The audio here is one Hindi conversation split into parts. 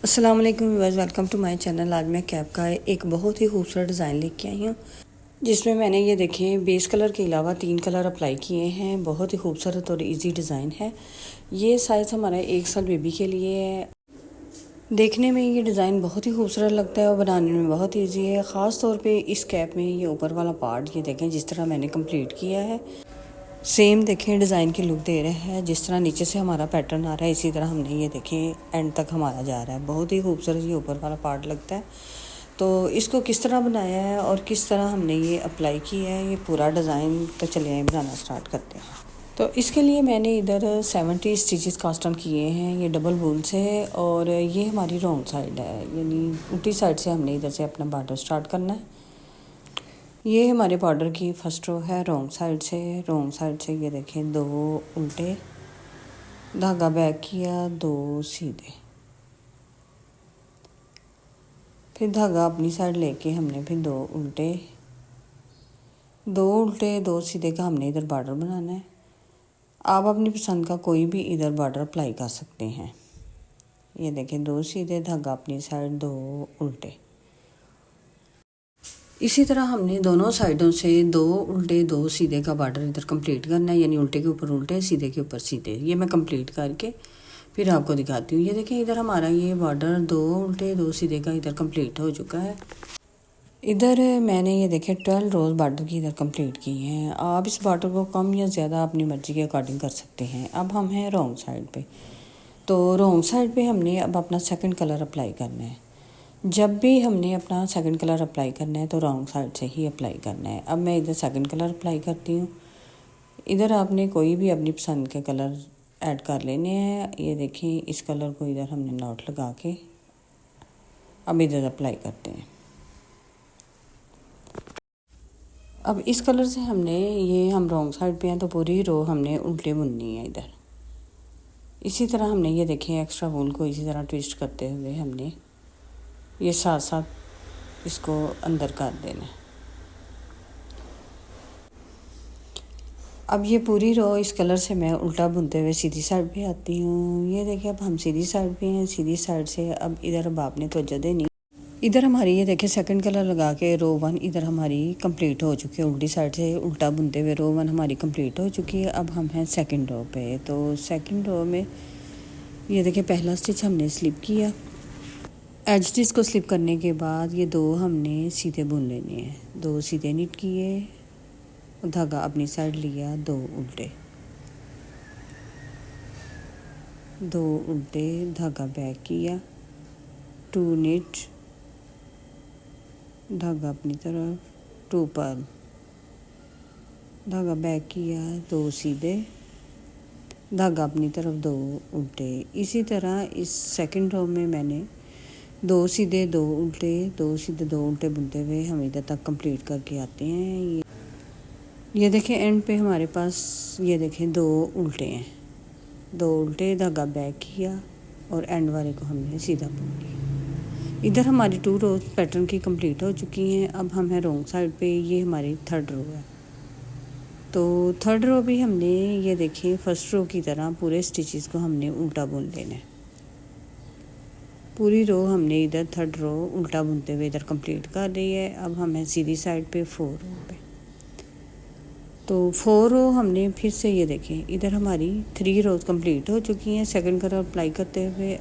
अस्सलाम वालेकुम viewers, welcome to my channel. आज मैं कैप का एक बहुत ही खूबसूरत डिज़ाइन लेके आई हूँ, जिसमें मैंने ये देखें बेस कलर के अलावा 3 कलर अप्लाई किए हैं। बहुत ही खूबसूरत और इजी डिज़ाइन है। ये साइज़ हमारा 1 साल बेबी के लिए है। देखने में ये डिज़ाइन बहुत ही खूबसूरत लगता है और बनाने में बहुत ईजी है। ख़ास तौर पे इस कैप में ये ऊपर वाला पार्ट ये देखें जिस तरह मैंने कंप्लीट किया है। सेम देखें डिज़ाइन की लुक दे रहा है। जिस तरह नीचे से हमारा पैटर्न आ रहा है इसी तरह हमने ये देखें एंड तक हमारा जा रहा है। बहुत ही खूबसूरत ये ऊपर वाला पार्ट लगता है। तो इसको किस तरह बनाया है और किस तरह हमने ये अप्लाई किया है, ये पूरा डिज़ाइन तो चलिए बनाना स्टार्ट करते हैं। तो इसके लिए मैंने इधर 70 स्टिचेस कास्ट ऑन किए हैं। ये डबल वूल से है और ये हमारी रॉन्ग साइड है, यानी उल्टी साइड से हमने इधर से अपना बॉर्डर स्टार्ट करना है। ये हमारे बॉर्डर की फर्स्ट रो है। रॉन्ग साइड से ये देखें 2 उल्टे, धागा बैक किया, 2 सीधे, फिर धागा अपनी साइड लेके हमने फिर 2 उल्टे 2 सीधे का हमने इधर बॉर्डर बनाना है। आप अपनी पसंद का कोई भी इधर बॉर्डर अप्लाई कर सकते हैं। ये देखें 2 सीधे, धागा अपनी साइड, 2 उल्टे। इसी तरह हमने दोनों साइडों से 2 उल्टे 2 सीधे का बॉर्डर इधर कंप्लीट करना है, यानी उल्टे के ऊपर उल्टे, सीधे के ऊपर सीधे। ये मैं कंप्लीट करके फिर आपको दिखाती हूँ। ये देखें इधर हमारा ये बॉर्डर 2 उल्टे 2 सीधे का इधर कंप्लीट हो चुका है। इधर मैंने ये देखें 12 रोज़ बॉर्डर की इधर कंप्लीट की हैं। आप इस बॉर्डर को कम या ज़्यादा अपनी मर्ज़ी के अकॉर्डिंग कर सकते हैं। अब हम हैं रॉन्ग साइड पे, तो रॉन्ग साइड पे हमने अब अपना सेकंड कलर अप्लाई करना है। जब भी हमने अपना सेकंड कलर अप्लाई करना है तो रॉन्ग साइड से ही अप्लाई करना है। अब मैं इधर सेकंड कलर अप्लाई करती हूँ। इधर आपने कोई भी अपनी पसंद के कलर ऐड कर लेने हैं। ये देखें इस कलर को इधर हमने नॉट लगा के अब इधर अप्लाई करते हैं। अब इस कलर से हमने ये हम रॉन्ग साइड पे हैं तो पूरी रो हमने उल्टे बुननी है इधर। इसी तरह हमने ये देखें एक्स्ट्रा वूल को इसी तरह ट्विस्ट करते हुए हमने ये साथ साथ इसको अंदर कर देना। अब ये पूरी रो इस कलर से मैं उल्टा बुनते हुए सीधी साइड पे आती हूँ। ये देखिए अब हम सीधी साइड पे हैं। सीधी साइड से अब इधर अब आपने तवज्जो देनी। इधर हमारी ये देखिए सेकंड कलर लगा के रो 1 इधर हमारी कंप्लीट हो चुकी है। उल्टी साइड से उल्टा बुनते हुए रो 1 हमारी कंप्लीट हो चुकी है। अब हम हैं सेकंड रो पे। तो सेकंड रो में ये देखिए पहला स्टिच हमने स्लिप किया। एज स्टिच को स्लिप करने के बाद ये 2 हमने सीधे बुन लेने हैं। 2 सीधे निट किए, धागा अपनी साइड लिया, 2 उल्टे, 2 उल्टे, धागा बैक किया, 2 निट, धागा अपनी तरफ, 2 पर्ल, धागा बैक किया, 2 सीधे, धागा अपनी तरफ, 2 उल्टे। इसी तरह इस सेकंड रो में मैंने 2 सीधे 2 उल्टे 2 सीधे 2 उल्टे बुनते हुए हम इधर तक कंप्लीट करके आते हैं। ये देखें एंड पे हमारे पास ये देखें 2 उल्टे हैं, 2 उल्टे, धागा बैक किया और एंड वाले को हमने सीधा बुन लिया। इधर हमारी 2 रोज पैटर्न की कंप्लीट हो चुकी हैं। अब हम हैं रॉन्ग साइड पे। ये हमारी थर्ड रो है। तो थर्ड रो भी हमने ये देखें फर्स्ट रो की तरह पूरे स्टिचेस को हमने उल्टा बुन लेना है। पूरी रो हमने इधर थर्ड रो उल्टा बुनते हुए इधर कंप्लीट कर ली है। अब हम हैं सीधी साइड पे 4 रो पे। तो 4 रो हमने फिर से ये देखें इधर हमारी 3 रोज कंप्लीट हो चुकी हैं सेकंड कलर अप्लाई करते हुए।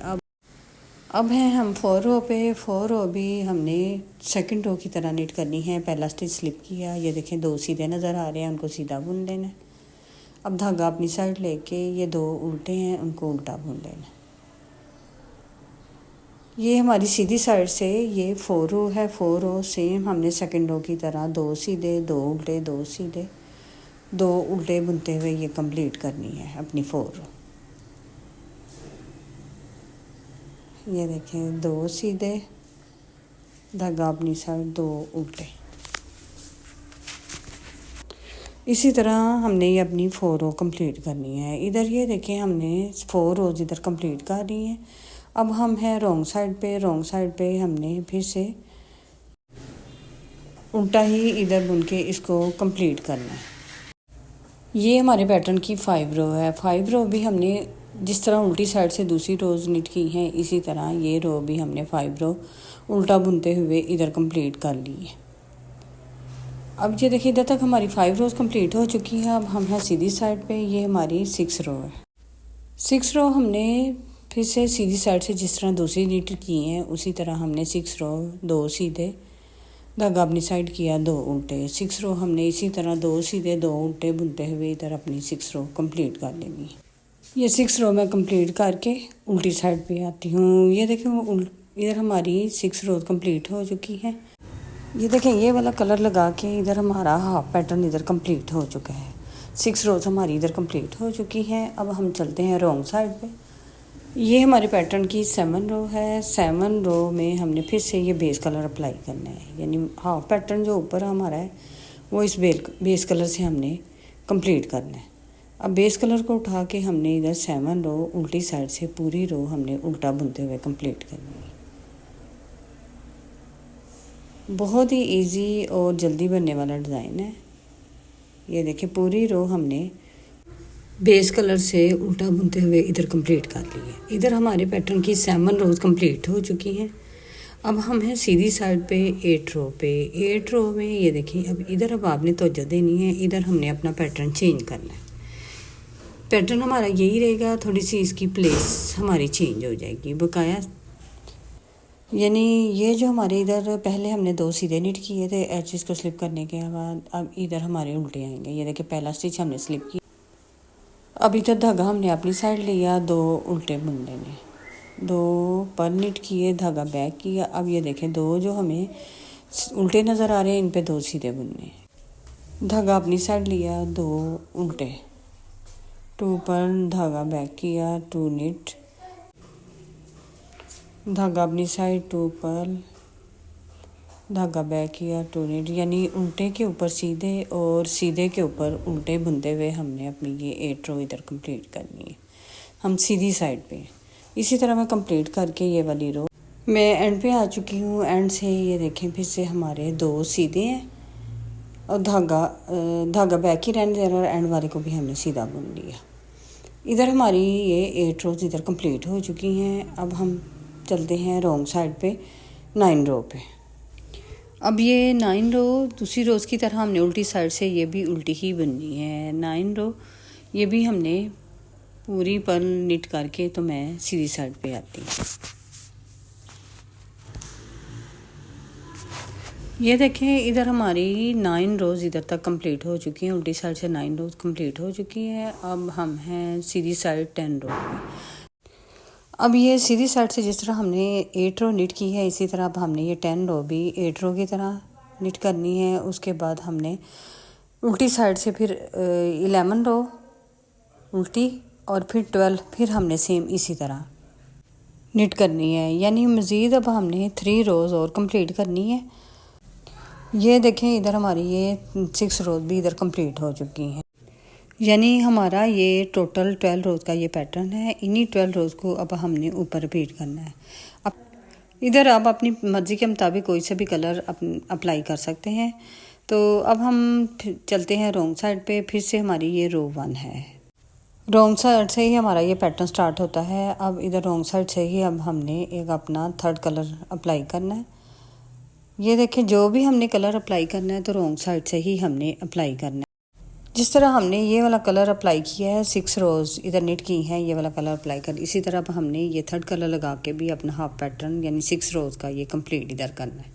अब हैं हम 4 रो पे। 4 रो भी हमने सेकंड रो की तरह निट करनी है। पहला स्टिच स्लिप किया, ये देखें 2 सीधे नज़र आ रहे हैं, उनको सीधा बुन लेना है। अब धागा अपनी साइड लेके ये 2 उल्टे हैं, उनको उल्टा बुन लेना। ये हमारी सीधी साइड से ये 4 रो है। 4 रो सेम हमने सेकंड रो की तरह 2 सीधे 2 उल्टे 2 सीधे 2 उल्टे बुनते हुए ये कंप्लीट करनी है अपनी 4 रो। ये देखें 2 सीधे, धागा अपनी साइड, 2 उल्टे। इसी तरह हमने ये अपनी 4 रो कंप्लीट करनी है। इधर ये देखें हमने 4 रोज इधर कंप्लीट कर ली हैं। अब हम हैं रॉन्ग साइड पे। रॉन्ग साइड पे हमने फिर से उल्टा ही इधर बुन के इसको कंप्लीट करना है। ये हमारे पैटर्न की 5 रो है। 5 रो भी हमने जिस तरह उल्टी साइड से दूसरी रोज़ निट की हैं, इसी तरह ये रो भी हमने 5 रो उल्टा बुनते हुए इधर कंप्लीट कर ली है। अब ये देखिए इधर तक हमारी 5 रोज़ कंप्लीट हो चुकी है। अब हम हैं सीधी साइड पे, ये हमारी 6 रो है। 6 रो हमने फिर से सीधी साइड से जिस तरह दूसरी निट की हैं उसी तरह हमने 6 रो 2 सीधे धागा अपनी साइड किया, 2 उल्टे। 6 रो हमने इसी तरह 2 सीधे 2 उल्टे बुनते हुए इधर अपनी 6 रो कंप्लीट कर लेंगी। ये 6 रो मैं कंप्लीट करके उल्टी साइड पे आती हूँ। ये देखिए इधर हमारी 6 रोज कंप्लीट हो चुकी है। ये देखें ये वाला कलर लगा के इधर हमारा हाफ पैटर्न इधर कंप्लीट हो चुका है। 6 रोज हमारी इधर कंप्लीट हो चुकी हैं। अब हम चलते हैं रॉन्ग साइड पे। ये हमारे पैटर्न की 7 रो है। 7 रो में हमने फिर से ये बेस कलर अप्लाई करना है, यानी हाफ पैटर्न जो ऊपर हमारा है वो इस बेस कलर से हमने कंप्लीट करना है। अब बेस कलर को उठा के हमने इधर 7 रो उल्टी साइड से पूरी रो हमने उल्टा बुनते हुए कंप्लीट करनी है। बहुत ही इजी और जल्दी बनने वाला डिज़ाइन है। ये देखिए पूरी रो हमने बेस कलर से उल्टा बुनते हुए इधर कंप्लीट कर ली है। इधर हमारे पैटर्न की 7 रोज कंप्लीट हो चुकी हैं। अब हम हैं सीधी साइड पे 8 रो पे। 8 रो में ये देखिए अब इधर अब आपने तवज्जो देनी है, इधर हमने अपना पैटर्न चेंज करना है। पैटर्न हमारा यही रहेगा, थोड़ी सी इसकी प्लेस हमारी चेंज हो जाएगी बकाया। यानी ये जो हमारे इधर पहले हमने 2 सीधे निट किए थे एचेस को स्लिप करने के बाद, अब इधर हमारे उल्टे आएंगे। ये देखिए पहला स्टिच हमने स्लिप किया, अब इधर धागा हमने अपनी साइड लिया, 2 उल्टे बुन लेने, 2 पर निट किए, धागा बैक किया। अब ये देखें 2 जो हमें उल्टे नज़र आ रहे हैं इन पे 2 सीधे बुनने, धागा अपनी साइड लिया, 2 उल्टे, 2 पर धागा बैक किया, 2 निट, धागा अपनी साइड, 2 पर धागा बैक किया, 2 निट, यानी उल्टे के ऊपर सीधे और सीधे के ऊपर उल्टे बुनते हुए हमने अपनी ये 8 रो इधर कंप्लीट करनी है। हम सीधी साइड पे इसी तरह मैं कंप्लीट करके ये वाली रो मैं एंड पे आ चुकी हूँ। एंड से ये देखें फिर से हमारे 2 सीधे हैं और धागा बैक ही रहने दे रहा है, एंड वाले को भी हमने सीधा बुन लिया। इधर हमारी ये 8 रोज इधर कंप्लीट हो चुकी हैं। अब हम चलते हैं रॉन्ग साइड पे 9 रो पे। अब ये 9 रो दूसरी रोज़ की तरह हमने उल्टी साइड से ये भी उल्टी ही बननी है। 9 रो ये भी हमने पूरी पर निट करके तो मैं सीधी साइड पे आती हूँ। ये देखें इधर हमारी 9 रोज़ इधर तक कंप्लीट हो चुकी हैं, उल्टी साइड से 9 रोज़ कंप्लीट हो चुकी हैं। अब हम हैं सीधी साइड 10 रो पे। अब ये सीधी साइड से जिस तरह हमने 8 रो निट की है, इसी तरह अब हमने ये 10 रो भी 8 रो की तरह निट करनी है। उसके बाद हमने उल्टी साइड से फिर 11 रो उल्टी और फिर 12 फिर हमने सेम इसी तरह निट करनी है, यानी मज़ीद अब हमने 3 रोज़ और कंप्लीट करनी है। ये देखें इधर हमारी ये 6 रोज़ भी इधर कंप्लीट हो चुकी हैं, यानी हमारा ये टोटल 12 रोज़ का ये पैटर्न है। इन्हीं 12 रोज़ को अब हमने ऊपर रिपीट करना है। अब इधर आप अपनी मर्ज़ी के मुताबिक कोई सा भी कलर अप्लाई कर सकते हैं। तो अब हम चलते हैं रॉन्ग साइड पे। फिर से हमारी ये रो 1 है, रॉन्ग साइड से ही हमारा ये पैटर्न स्टार्ट होता है। अब इधर रॉन्ग साइड से ही अब हमने एक अपना 3rd कलर अप्लाई करना है। ये देखें जो भी हमने कलर अप्लाई करना है तो रॉन्ग साइड से ही हमने अप्लाई करना है। जिस तरह हमने ये वाला कलर अप्लाई किया है, 6 रोज़ इधर निट की हैं, ये वाला कलर अप्लाई कर, इसी तरह अब हमने ये 3rd कलर लगा के भी अपना हाफ पैटर्न यानी 6 रोज़ का ये कंप्लीट इधर करना है।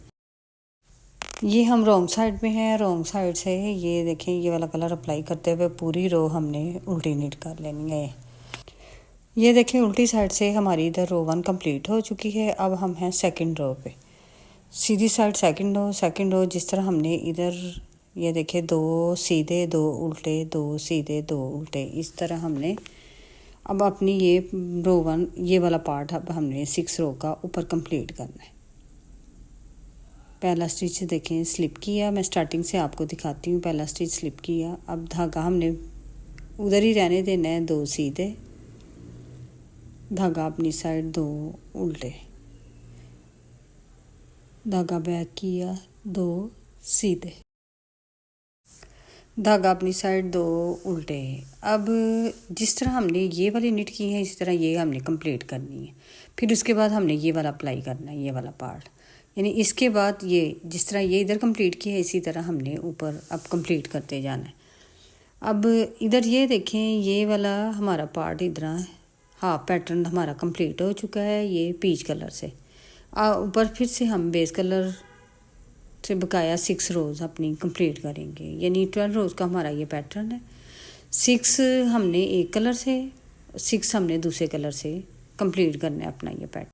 ये हम रॉन्ग साइड में हैं, रॉन्ग साइड से ये देखें ये वाला कलर अप्लाई करते हुए पूरी रो हमने उल्टी निट कर लेनी है। ये देखें उल्टी साइड से हमारी इधर रो 1 कंप्लीट हो चुकी है। अब हम हैं 2nd रो पे, सीधी साइड 2nd रो जिस तरह हमने इधर ये देखें 2 सीधे 2 उल्टे, 2 सीधे 2 उल्टे, इस तरह हमने अब अपनी ये रो 1 ये वाला पार्ट अब हमने 6 रो का ऊपर कंप्लीट करना है। पहला स्टिच देखें स्लिप किया, मैं स्टार्टिंग से आपको दिखाती हूँ। पहला स्टिच स्लिप किया, अब धागा हमने उधर ही रहने देना है, 2 सीधे, धागा अपनी साइड 2 उल्टे, धागा बैक किया, 2 सीधे, धागा अपनी साइड 2 उल्टे। अब जिस तरह हमने ये वाली निट की है इसी तरह ये हमने कंप्लीट करनी है। फिर उसके बाद हमने ये वाला अप्लाई करना है, ये वाला पार्ट, यानी इसके बाद ये जिस तरह ये इधर कंप्लीट किया है इसी तरह हमने ऊपर अब कंप्लीट करते जाना है। अब इधर ये देखें, ये वाला हमारा पार्ट इधर हाफ पैटर्न हमारा कंप्लीट हो चुका है ये पीच कलर से। ऊपर फिर से हम बेस कलर से बकाया 6 रोज़ अपनी कंप्लीट करेंगे, यानी 12 रोज़ का हमारा ये पैटर्न है। 6 हमने एक कलर से, 6 हमने दूसरे कलर से कंप्लीट करना है अपना ये पैटर्न।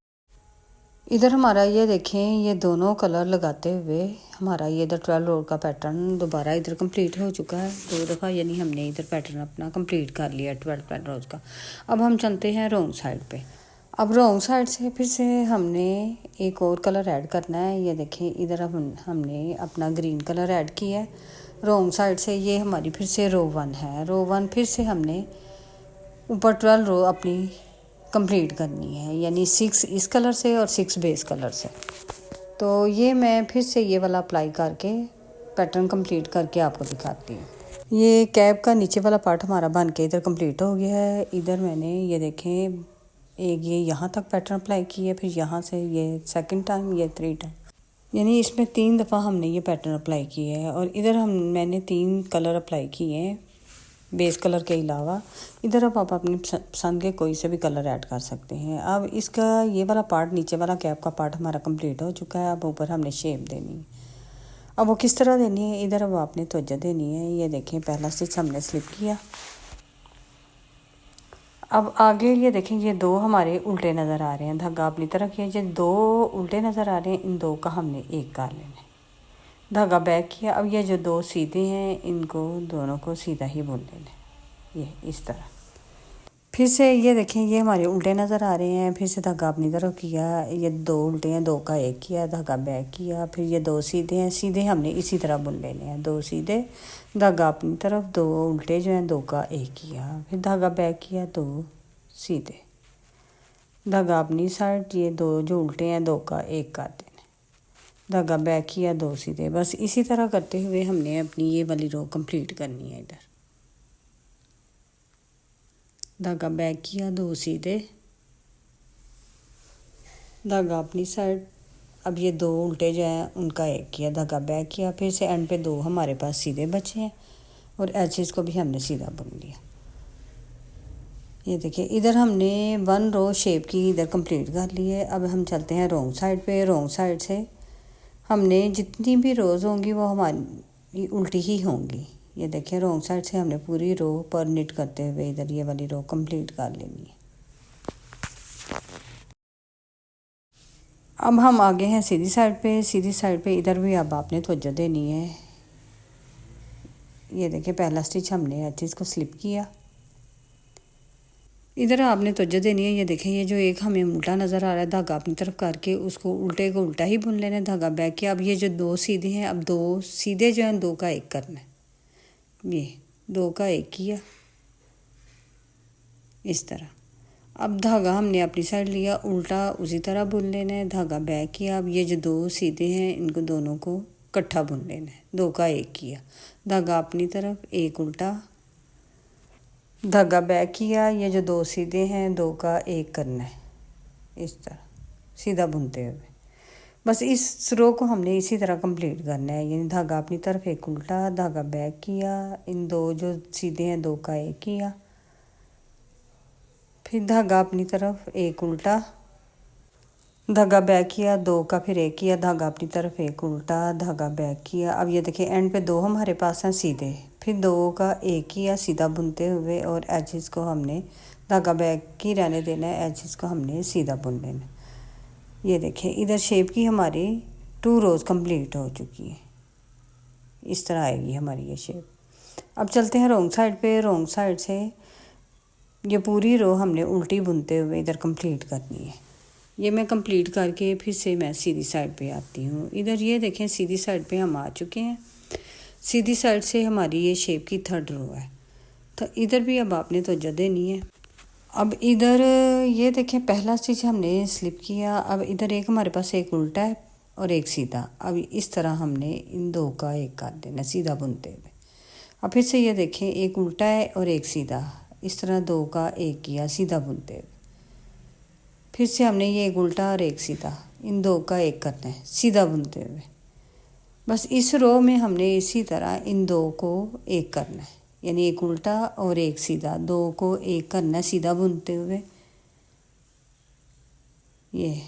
इधर हमारा ये देखें, ये दोनों कलर लगाते हुए हमारा ये इधर 12 रोज़ का पैटर्न दोबारा इधर कंप्लीट हो चुका है 2 दफ़ा, यानी हमने इधर पैटर्न अपना कंप्लीट कर लिया 12 रोज़ का। अब हम चलते हैं रॉन्ग साइड पे। अब रॉन्ग साइड से फिर से हमने एक और कलर ऐड करना है। ये देखें, इधर अब हमने अपना ग्रीन कलर ऐड किया है रॉन्ग साइड से। ये हमारी फिर से रो 1 है। रो 1 फिर से हमने ऊपर 12 रो अपनी कंप्लीट करनी है, यानी 6 इस कलर से और 6 बेस कलर से। तो ये मैं फिर से ये वाला अप्लाई करके पैटर्न कंप्लीट करके आपको दिखाती हूँ। ये कैप का नीचे वाला पार्ट हमारा बन के इधर कंप्लीट हो गया है। इधर मैंने ये देखें एक ये यहाँ तक पैटर्न अप्लाई किया, फिर यहाँ से ये सेकंड टाइम, ये 3 टाइम, यानी इसमें 3 दफ़ा हमने ये पैटर्न अप्लाई किया है। और इधर मैंने 3 कलर अप्लाई किए हैं बेस कलर के अलावा। इधर अब आप अपनी पसंद के कोई से भी कलर ऐड कर सकते हैं। अब इसका ये वाला पार्ट, नीचे वाला कैप का पार्ट हमारा कंप्लीट हो चुका है। अब ऊपर हमने शेप देनी है। अब वो किस तरह देनी है, इधर अब आपने तवज्जो देनी है। ये देखें, पहला स्टिच हमने स्लिप किया। अब आगे ये देखें, ये 2 हमारे उल्टे नज़र आ रहे हैं, धागा अपनी तरफ किया, ये 2 उल्टे नज़र आ रहे हैं, इन 2 का हमने एक कर लेना है। धागा बैक किया। अब ये जो 2 सीधे हैं इनको दोनों को सीधा ही बुन लेना है, ये इस तरह। फिर से ये देखें, ये हमारे उल्टे नज़र आ रहे हैं। फिर से धागा अपनी तरफ किया, ये 2 उल्टे हैं, 2 का एक किया, धागा बैक किया। फिर ये 2 सीधे हैं, सीधे हमने इसी तरह बुन लेने हैं, 2 सीधे, धागा अपनी तरफ, 2 उल्टे जो हैं 2 का एक किया, फिर धागा बैक किया, 2 सीधे, धागा अपनी साइड, ये 2 जो उल्टे हैं 2 का एक कर देना, धागा बैक किया, 2 सीधे। बस इसी तरह करते हुए हमने अपनी ये वाली रो कंप्लीट करनी है। इधर धागा बैक किया, 2 सीधे, धागा अपनी साइड, अब ये 2 उल्टे जो हैं उनका एक किया, धागा बैक किया। फिर से एंड पे 2 हमारे पास सीधे बचे हैं और एचेस को भी हमने सीधा बुन लिया। ये देखिए, इधर हमने 1 रो शेप की इधर कंप्लीट कर ली है। अब हम चलते हैं रॉन्ग साइड पे। रॉन्ग साइड से हमने जितनी भी रोज़ होंगी वो हमारी उल्टी ही होंगी। ये देखिए, रॉन्ग साइड से हमने पूरी रो पर निट करते हुए इधर ये वाली रो कंप्लीट कर लेनी है। अब हम आगे हैं सीधी साइड पे। सीधी साइड पे इधर भी अब आपने तवज्जो देनी है। ये देखिए, पहला स्टिच हमने एचेस को स्लिप किया, इधर आपने तवज्जो देनी है। ये देखें, ये जो एक हमें उल्टा नज़र आ रहा है, धागा अपनी तरफ करके उसको उल्टे को उल्टा ही बुन लेना है, धागा बैक किया। अब ये जो 2 सीधे हैं, अब 2 सीधे जो हैं 2 का एक करना है, ये 2 का एक किया इस तरह। अब धागा हमने अपनी साइड लिया, उल्टा उसी तरह बुन लेना है, धागा बैक किया। अब ये जो 2 सीधे हैं इनको दोनों को इकट्ठा बुन लेना है, 2 का एक किया, धागा अपनी तरफ, एक उल्टा, धागा बैक किया। ये जो 2 सीधे हैं 2 का एक करना है इस तरह सीधा बुनते हुए। बस इस रो को हमने इसी तरह कंप्लीट करना है, यानी धागा अपनी तरफ, एक उल्टा, धागा बैक किया, इन 2 जो सीधे हैं 2 का एक किया, फिर धागा अपनी तरफ, एक उल्टा, धागा बैक किया, 2 का फिर एक किया, धागा अपनी तरफ, एक उल्टा, धागा बैक किया। अब ये देखिए, एंड पे 2 हमारे पास हैं सीधे, फिर 2 का एक किया सीधा बुनते हुए और एजेस को हमने धागा बैक की रहने देना है, एजेस को हमने सीधा बुन लेना। ये देखिए, इधर शेप की हमारी 2 रोज़ कंप्लीट हो चुकी है, इस तरह आएगी हमारी ये शेप। अब चलते हैं रॉन्ग साइड पे। रॉन्ग साइड से ये पूरी रो हमने उल्टी बुनते हुए इधर कंप्लीट करनी है। ये मैं कंप्लीट करके फिर से मैं सीधी साइड पे आती हूँ। इधर ये देखें, सीधी साइड पे हम आ चुके हैं। सीधी साइड से हमारी ये शेप की 3rd रो है, तो इधर भी अब आपने तवज्जो देनी है। अब इधर ये देखें, पहला स्टिच हमने स्लिप किया। अब इधर एक हमारे पास एक उल्टा है और एक सीधा। अब इस तरह हमने इन 2 का एक कर देना सीधा बुनते हुए। अब फिर से ये देखें, एक उल्टा है और एक सीधा, इस तरह दो का एक किया सीधा बुनते हुए। फिर से हमने ये एक उल्टा और एक सीधा, इन दो का एक करना है सीधा बुनते हुए। बस इस रो में हमने इसी तरह इन दो को एक करना है, यानी एक उल्टा और एक सीधा, दो को एक करना है सीधा बुनते हुए। ये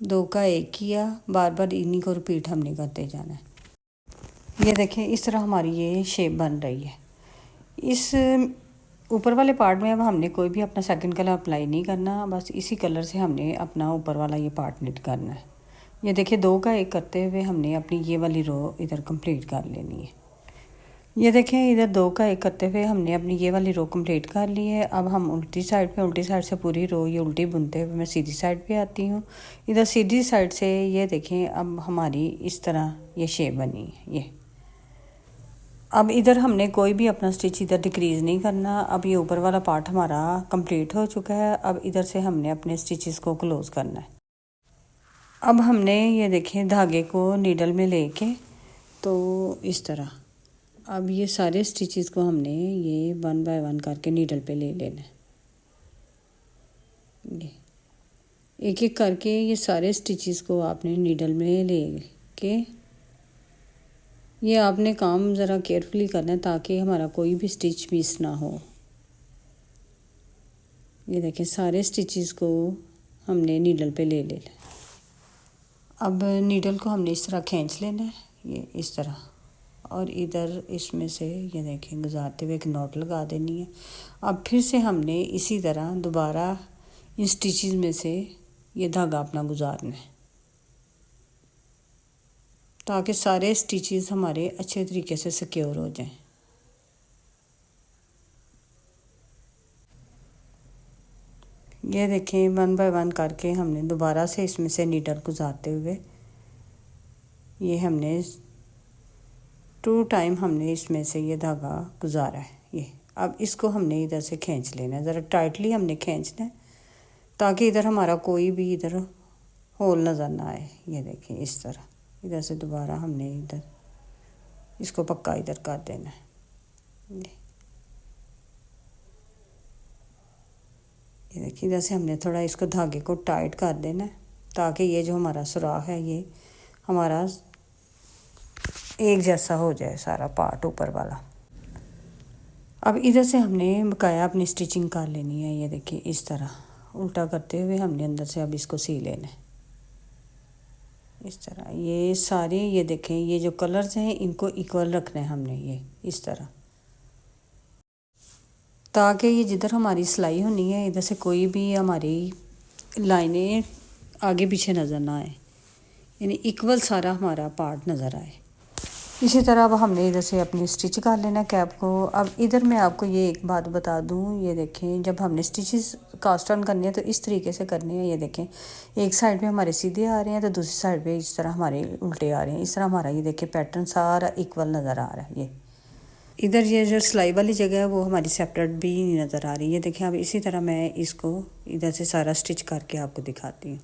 दो का एक किया, बार बार इन्हीं को रिपीट हमने करते जाना है। ये देखें, इस तरह हमारी ये शेप बन रही है। इस ऊपर वाले पार्ट में अब हमने कोई भी अपना सेकंड कलर अप्लाई नहीं करना, बस इसी कलर से हमने अपना ऊपर वाला ये पार्ट निट करना है। ये देखिए, दो का एक करते हुए हमने अपनी ये वाली रो इधर कंप्लीट कर लेनी है। ये देखें, इधर दो का एक करते हुए हमने अपनी ये वाली रो कंप्लीट कर ली है। अब हम उल्टी साइड से पूरी रो ये उल्टी बुनते हुए मैं सीधी साइड पे आती हूँ। इधर सीधी साइड से ये देखें, अब हमारी इस तरह ये शेप बनी है। ये अब इधर हमने कोई भी अपना स्टिच इधर डिक्रीज़ नहीं करना। अब ये ऊपर वाला पार्ट हमारा कंप्लीट हो चुका है। अब इधर से हमने अपने स्टिचेस को क्लोज़ करना है। अब हमने ये देखें, धागे को नीडल में लेके तो इस तरह अब ये सारे स्टिचेस को हमने ये 1 बाय 1 करके नीडल पे ले लेना है। ये एक एक करके ये सारे स्टिचेस को आपने नीडल में ले के, ये आपने काम ज़रा केयरफुली करना है ताकि हमारा कोई भी स्टिच मिस ना हो। ये देखें, सारे स्टिचेस को हमने नीडल पे ले लेना। अब नीडल को हमने इस तरह खींच लेना है, ये इस तरह, और इधर इसमें से ये देखें गुजारते हुए एक नॉट लगा देनी है। अब फिर से हमने इसी तरह दोबारा इन स्टिचेस में से ये धागा अपना गुजारना है ताकि सारे स्टिचेस हमारे अच्छे तरीके से सिक्योर हो जाएं। ये देखें, 1 बाय 1 करके हमने दोबारा से इसमें से नीडल गुजारते हुए ये हमने 2 टाइम हमने इसमें से ये धागा गुजारा है। ये अब इसको हमने इधर से खींच लेना है, ज़रा टाइटली हमने खींचना है ताकि इधर हमारा कोई भी इधर होल नज़र ना आए। ये देखें, इस तरह इधर से दोबारा हमने इधर इसको पक्का इधर कर देना है। ये देखिए, इधर से हमने थोड़ा इसको धागे को टाइट कर देना है ताकि ये जो हमारा सुराख है ये हमारा एक जैसा हो जाए सारा पार्ट ऊपर वाला। अब इधर से हमने बकाया अपनी स्टिचिंग कर लेनी है। ये देखिए, इस तरह उल्टा करते हुए हमने अंदर से अब इसको सी लेना है इस तरह। ये सारे ये देखें, ये जो कलर्स हैं इनको इक्वल रखना है हमने, ये इस तरह, ताकि ये जिधर हमारी सिलाई होनी है इधर से कोई भी हमारी लाइनें आगे पीछे नज़र ना आए, यानी इक्वल सारा हमारा पार्ट नज़र आए। इसी तरह अब हमने इधर से अपनी स्टिच कर लेना कैप को। अब इधर मैं आपको ये एक बात बता दूं, ये देखें, जब हमने स्टिचेस कास्ट ऑन करने हैं तो इस तरीके से करने हैं। ये देखें, एक साइड पे हमारे सीधे आ रहे हैं तो दूसरी साइड पे इस तरह हमारे उल्टे आ रहे हैं। इस तरह हमारा ये देखें पैटर्न सारा इक्वल नज़र आ रहा है। ये इधर ये जो सिलाई वाली जगह है वो हमारी सेपरेट भी नहीं नज़र आ रही है। देखें, अब इसी तरह मैं इसको इधर से सारा स्टिच करके आपको दिखाती हूँ।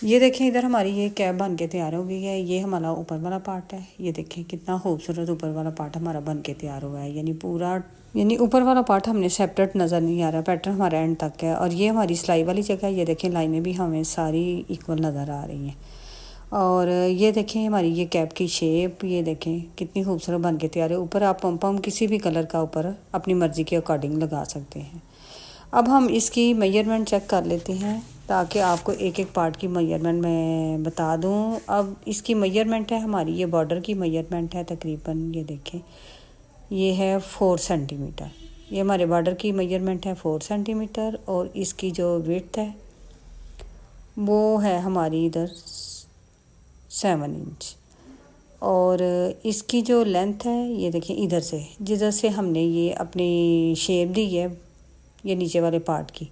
ये देखें, इधर हमारी ये कैप बन के तैयार हो गई है। ये हमारा ऊपर वाला पार्ट है। ये देखें कितना खूबसूरत ऊपर वाला पार्ट हमारा बन के तैयार हुआ है, यानी ऊपर वाला पार्ट हमने सेपरेट नज़र नहीं आ रहा, पैटर्न हमारा एंड तक है। और ये हमारी सिलाई वाली जगह, ये देखें लाइनें भी हमें सारी इक्वल नज़र आ रही हैं। और ये देखें हमारी ये कैप की शेप, ये देखें कितनी खूबसूरत बन के तैयार है। ऊपर आप पम किसी भी कलर का ऊपर अपनी मर्ज़ी के अकॉर्डिंग लगा सकते हैं। अब हम इसकी मेजरमेंट चेक कर लेते हैं ताकि आपको एक एक पार्ट की मेजरमेंट मैं बता दूं। अब इसकी मेजरमेंट है हमारी, ये बॉर्डर की मेजरमेंट है तकरीबन, ये देखें ये है 4 सेंटीमीटर। ये हमारे बॉर्डर की मेजरमेंट है 4 सेंटीमीटर। और इसकी जो विड्थ है वो है हमारी इधर 7 इंच। और इसकी जो लेंथ है, ये देखें इधर से जिधर से हमने ये अपनी शेप दी है ये नीचे वाले पार्ट की,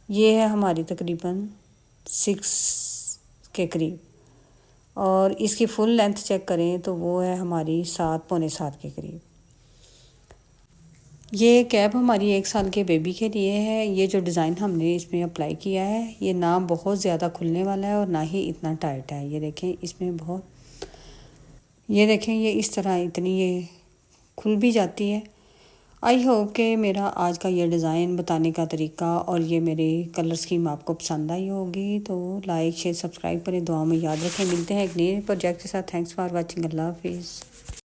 ये है हमारी तकरीबन 6 के करीब। और इसकी फुल लेंथ चेक करें तो वो है हमारी 7 पौने 7 के करीब। ये कैप हमारी 1 साल के बेबी के लिए है। ये जो डिज़ाइन हमने इसमें अप्लाई किया है ये ना बहुत ज़्यादा खुलने वाला है और ना ही इतना टाइट है। ये देखें इसमें बहुत, ये देखें ये इस तरह इतनी ये खुल भी जाती है आई होप कि मेरा आज का ये डिज़ाइन बताने का तरीका और ये मेरे कलर स्कीम आपको पसंद आई होगी। तो लाइक शेयर सब्सक्राइब करें, दुआ में याद रखें। मिलते हैं एक नए प्रोजेक्ट के साथ। Thanks for watching. अल्लाह हाफिज़।